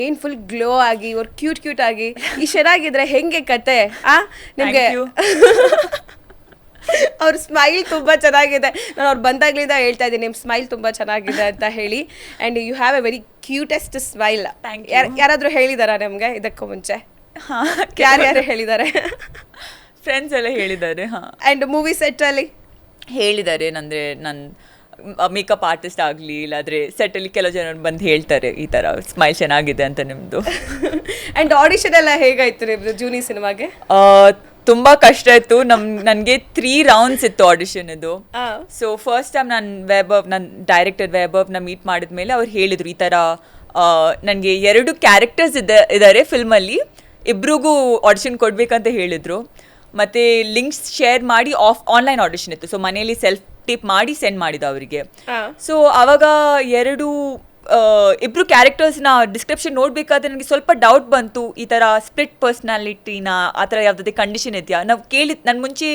ಏನ್ full glow ಆಗಿ ಇವ್ರು ಕ್ಯೂಟ್ ಆಗಿ ಈ ಚೆನ್ನಾಗಿದ್ರೆ ಹೆಂಗೆ ಕತೆ ನಿಮ್ಗೆ ಅವ್ರ ಸ್ಮೈಲ್ ತುಂಬಾ ಚೆನ್ನಾಗಿದೆ. ನಾನು ಅವ್ರು ಬಂದಾಗ್ಲಿಂದ ಹೇಳ್ತಾ ಇದ್ದೀನಿ ನಿಮ್ ಸ್ಮೈಲ್ ತುಂಬಾ ಚೆನ್ನಾಗಿದೆ ಅಂತ ಹೇಳಿ. And you have a very cutest smile. ಯಾರಾದ್ರೂ ಹೇಳಿದಾರಾ ನಿಮ್ಗೆ ಇದಕ್ಕೂ ಮುಂಚೆ? ಯಾರ್ಯಾರು ಹೇಳಿದ್ದಾರೆ? ಫ್ರೆಂಡ್ಸ್ ಎಲ್ಲ ಹೇಳಿದ್ದಾರೆ. ಅಂಡ್ ಮೂವಿ ಸೆಟ್ ಅಲ್ಲಿ ಹೇಳಿದ್ದಾರೆ. ನಂದ್ರೆ ನನ್ನ ಮೇಕಪ್ ಆರ್ಟಿಸ್ಟ್ ಆಗಲಿ ಇಲ್ಲಾಂದರೆ ಸೆಟ್ಟಲ್ಲಿ ಕೆಲವು ಜನ ಬಂದು ಹೇಳ್ತಾರೆ ಈ ಥರ ಸ್ಮೈಲ್ ಚೆನ್ನಾಗಿದೆ ಅಂತ ನಿಮ್ಮದು. ಅಂಡ್ ಆಡಿಷನ್ ಎಲ್ಲ ಹೇಗಾಯ್ತು ನಿಮ್ಮದು ಜೂನಿ ಸಿನಿಮಾಗೆ? ತುಂಬ ಕಷ್ಟ ಇತ್ತು. ನನಗೆ 3 ರೌಂಡ್ಸ್ ಇತ್ತು ಆಡಿಷನ್ದು. ಸೊ ಫಸ್ಟ್ ಟೈಮ್ ನನ್ನ ಡೈರೆಕ್ಟರ್ ವೈಭವ್ನ ಮೀಟ್ ಮಾಡಿದ್ಮೇಲೆ ಅವ್ರು ಹೇಳಿದರು ಈ ಥರ ನನಗೆ 2 ಕ್ಯಾರೆಕ್ಟರ್ಸ್ ಇದ್ದಾರೆ ಫಿಲ್ಮಲ್ಲಿ, ಇಬ್ರಿಗೂ ಆಡಿಷನ್ ಕೊಡಬೇಕಂತ ಹೇಳಿದರು. ಮತ್ತು ಲಿಂಕ್ಸ್ ಶೇರ್ ಮಾಡಿ ಆನ್ಲೈನ್ ಆಡಿಷನ್ ಇತ್ತು. ಸೊ ಮನೆಯಲ್ಲಿ ಸೆಲ್ಫ್ ಟಿಪ್ ಮಾಡಿ ಸೆಂಡ್ ಮಾಡಿದ್ದು ಅವರಿಗೆ. ಸೊ ಆವಾಗ ಇಬ್ರು ಕ್ಯಾರೆಕ್ಟರ್ಸ್ನ ಡಿಸ್ಕ್ರಿಪ್ಷನ್ ನೋಡಬೇಕಾದ್ರೆ ನನಗೆ ಸ್ವಲ್ಪ ಡೌಟ್ ಬಂತು. ಈ ಥರ ಸ್ಪ್ಲಿಟ್ ಪರ್ಸ್ನಾಲಿಟಿನ ಆ ಥರ ಯಾವುದೇ ಕಂಡೀಷನ್ ಇದೆಯಾ? ನಾವು ನಾನು ಮುಂಚೆ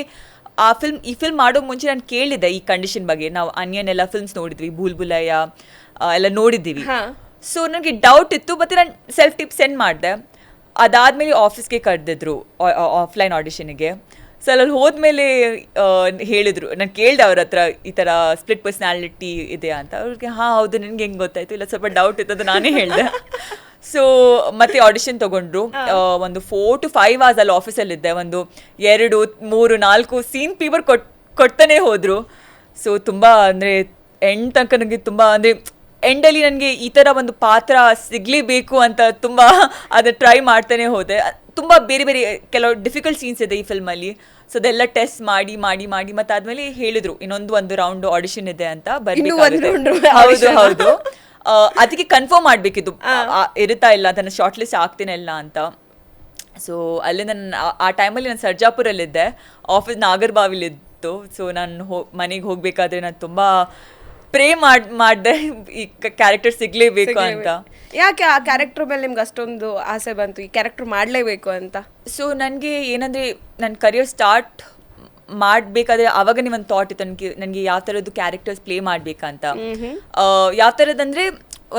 ಈ ಫಿಲ್ಮ್ ಮಾಡೋ ಮುಂಚೆ ನಾನು ಕೇಳಿದ್ದೆ ಈ ಕಂಡೀಷನ್ ಬಗ್ಗೆ. ನಾವು ಅನ್ಯನ್ ಎಲ್ಲ ಫಿಲ್ಮ್ಸ್ ನೋಡಿದ್ವಿ, ಭೂಲ್ ಭುಲಯ್ಯ ಎಲ್ಲ ನೋಡಿದ್ದೀವಿ. ಸೊ ನನಗೆ ಡೌಟ್ ಇತ್ತು. ಮತ್ತು ನಾನು ಸೆಲ್ಫ್ ಟಿಪ್ ಸೆಂಡ್ ಮಾಡಿದೆ. ಅದಾದಮೇಲೆ ಆಫೀಸ್ಗೆ ಕರೆದಿದ್ರು ಆಫ್ಲೈನ್ ಆಡಿಷನ್ಗೆ. ಸೊ ಅಲ್ಲಿ ಹೋದ್ಮೇಲೆ ಹೇಳಿದರು, ನಾನು ಕೇಳಿದೆ ಅವ್ರ ಹತ್ರ ಈ ಥರ ಸ್ಪ್ಲಿಟ್ ಪರ್ಸ್ನಾಲಿಟಿ ಇದೆಯಾ ಅಂತ. ಅವ್ರಿಗೆ ಹೌದು, ನಿನ್ಗೆ ಹೆಂಗೆ ಗೊತ್ತಾಯಿತು? ಇಲ್ಲ ಸ್ವಲ್ಪ ಡೌಟ್ ಇತ್ತು, ಅದು ನಾನೇ ಹೇಳಿದೆ. ಸೊ ಮತ್ತೆ ಆಡಿಷನ್ ತೊಗೊಂಡ್ರು. ಒಂದು 4 to 5 hours ಅಲ್ಲಿ ಆಫೀಸಲ್ಲಿದ್ದೆ. ಒಂದು 2, 3, 4 ಸೀನ್ ಪೇಪರ್ ಕೊಡ್ತಾನೆ ಹೋದರು. ಸೊ ತುಂಬ ಅಂದರೆ ಎಂಡ್ ತನಕ ನನಗೆ ತುಂಬ ಅಂದರೆ ಎಂಡಲ್ಲಿ ನನಗೆ ಈ ಥರ ಒಂದು ಪಾತ್ರ ಸಿಗಲೇಬೇಕು ಅಂತ ತುಂಬ ಅದು ಟ್ರೈ ಮಾಡ್ತಾನೆ ಹೋದೆ. ತುಂಬ ಬೇರೆ ಬೇರೆ ಕೆಲವು ಡಿಫಿಕಲ್ಟ್ ಸೀನ್ಸ್ ಇದೆ ಈ ಫಿಲ್ಮಲ್ಲಿ. ಸೊ ಅದೆಲ್ಲ ಟೆಸ್ಟ್ ಮಾಡಿ ಮಾಡಿ ಮಾಡಿ ಮತ್ತೆ ಆದಮೇಲೆ ಹೇಳಿದರು ಒಂದು ರೌಂಡ್ ಆಡಿಷನ್ ಇದೆ ಅಂತ ಬರಬೇಕು. ಹೌದು ಅದಕ್ಕೆ ಕನ್ಫರ್ಮ್ ಮಾಡಬೇಕಿತ್ತು ಇರುತ್ತಾ ಇಲ್ಲ ಅಂತ, ನಾನು ಶಾರ್ಟ್ ಲಿಸ್ಟ್ ಆಗ್ತೇನೆ ಇಲ್ಲ ಅಂತ. ಸೊ ಅಲ್ಲಿ ನಾನು ಆ ಟೈಮಲ್ಲಿ ನಾನು ಸರ್ಜಾಪುರಲ್ಲಿದ್ದೆ, ಆಫೀಸ್ ನಾಗರ್ಬಾವಿಲಿತ್ತು. ಸೊ ನಾನು ಮನೆಗೆ ಹೋಗಬೇಕಾದ್ರೆ ನಾನು ತುಂಬ ಪ್ರೇ ಮಾಡಿದೆ ಈ ಕ್ಯಾರೆಕ್ಟರ್ ಸಿಗಲೇಬೇಕು ಅಂತ. ಯಾಕೆ ಆ ಕ್ಯಾರೆಕ್ಟರ್ ಮೇಲೆ ನಿಮ್ಗೆ ಅಷ್ಟೊಂದು ಆಸೆ ಬಂತು, ಈ ಕ್ಯಾರೆಕ್ಟರ್ ಮಾಡಲೇಬೇಕು ಅಂತ? ಸೊ ನನಗೆ ಏನಂದರೆ ನನ್ನ ಕರಿಯರ್ ಸ್ಟಾರ್ಟ್ ಮಾಡಬೇಕಾದ್ರೆ ಆವಾಗನೇ ಒಂದು ಥಾಟ್ ಇತ್ತು ನನಗೆ ಯಾವ ಥರದ್ದು ಕ್ಯಾರೆಕ್ಟರ್ಸ್ ಪ್ಲೇ ಮಾಡಬೇಕಂತ. ಯಾವ ಥರದಂದರೆ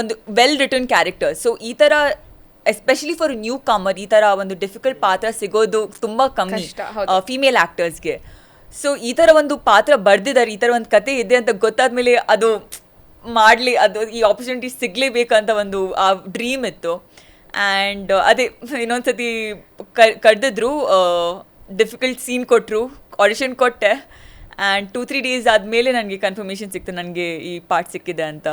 ಒಂದು ವೆಲ್ ರಿಟರ್ನ್ ಕ್ಯಾರೆಕ್ಟರ್. ಸೊ ಈ ಥರ ಎಸ್ಪೆಷಲಿ ಫಾರ್ ನ್ಯೂ ಕಮರ್ ಈ ಥರ ಒಂದು ಡಿಫಿಕಲ್ಟ್ ಪಾತ್ರ ಸಿಗೋದು ತುಂಬ ಕಮ್ಮಿ ಫೀಮೇಲ್ ಆ್ಯಕ್ಟರ್ಸ್ಗೆ. ಸೊ ಈ ಥರ ಒಂದು ಪಾತ್ರ ಬರೆದಿದ್ದಾರೆ, ಈ ಥರ ಒಂದು ಕತೆ ಇದೆ ಅಂತ ಗೊತ್ತಾದ್ಮೇಲೆ ಅದು ಈ ಆಪರ್ಚುನಿಟಿ ಸಿಗಲೇಬೇಕಂತ ಒಂದು ಆ ಡ್ರೀಮ್ ಇತ್ತು. ಆ್ಯಂಡ್ ಅದೇ ಇನ್ನೊಂದ್ಸತಿ ಕರೆದಿದ್ರು, ಡಿಫಿಕಲ್ಟ್ ಸೀನ್ ಕೊಟ್ಟರು, ಆಡಿಷನ್ ಕೊಟ್ಟೆ. ಆ್ಯಂಡ್ 2-3 days ಆದಮೇಲೆ ನನಗೆ ಕನ್ಫರ್ಮೇಷನ್ ಸಿಕ್ತು ನನಗೆ ಈ ಪಾರ್ಟ್ ಸಿಕ್ಕಿದೆ ಅಂತ.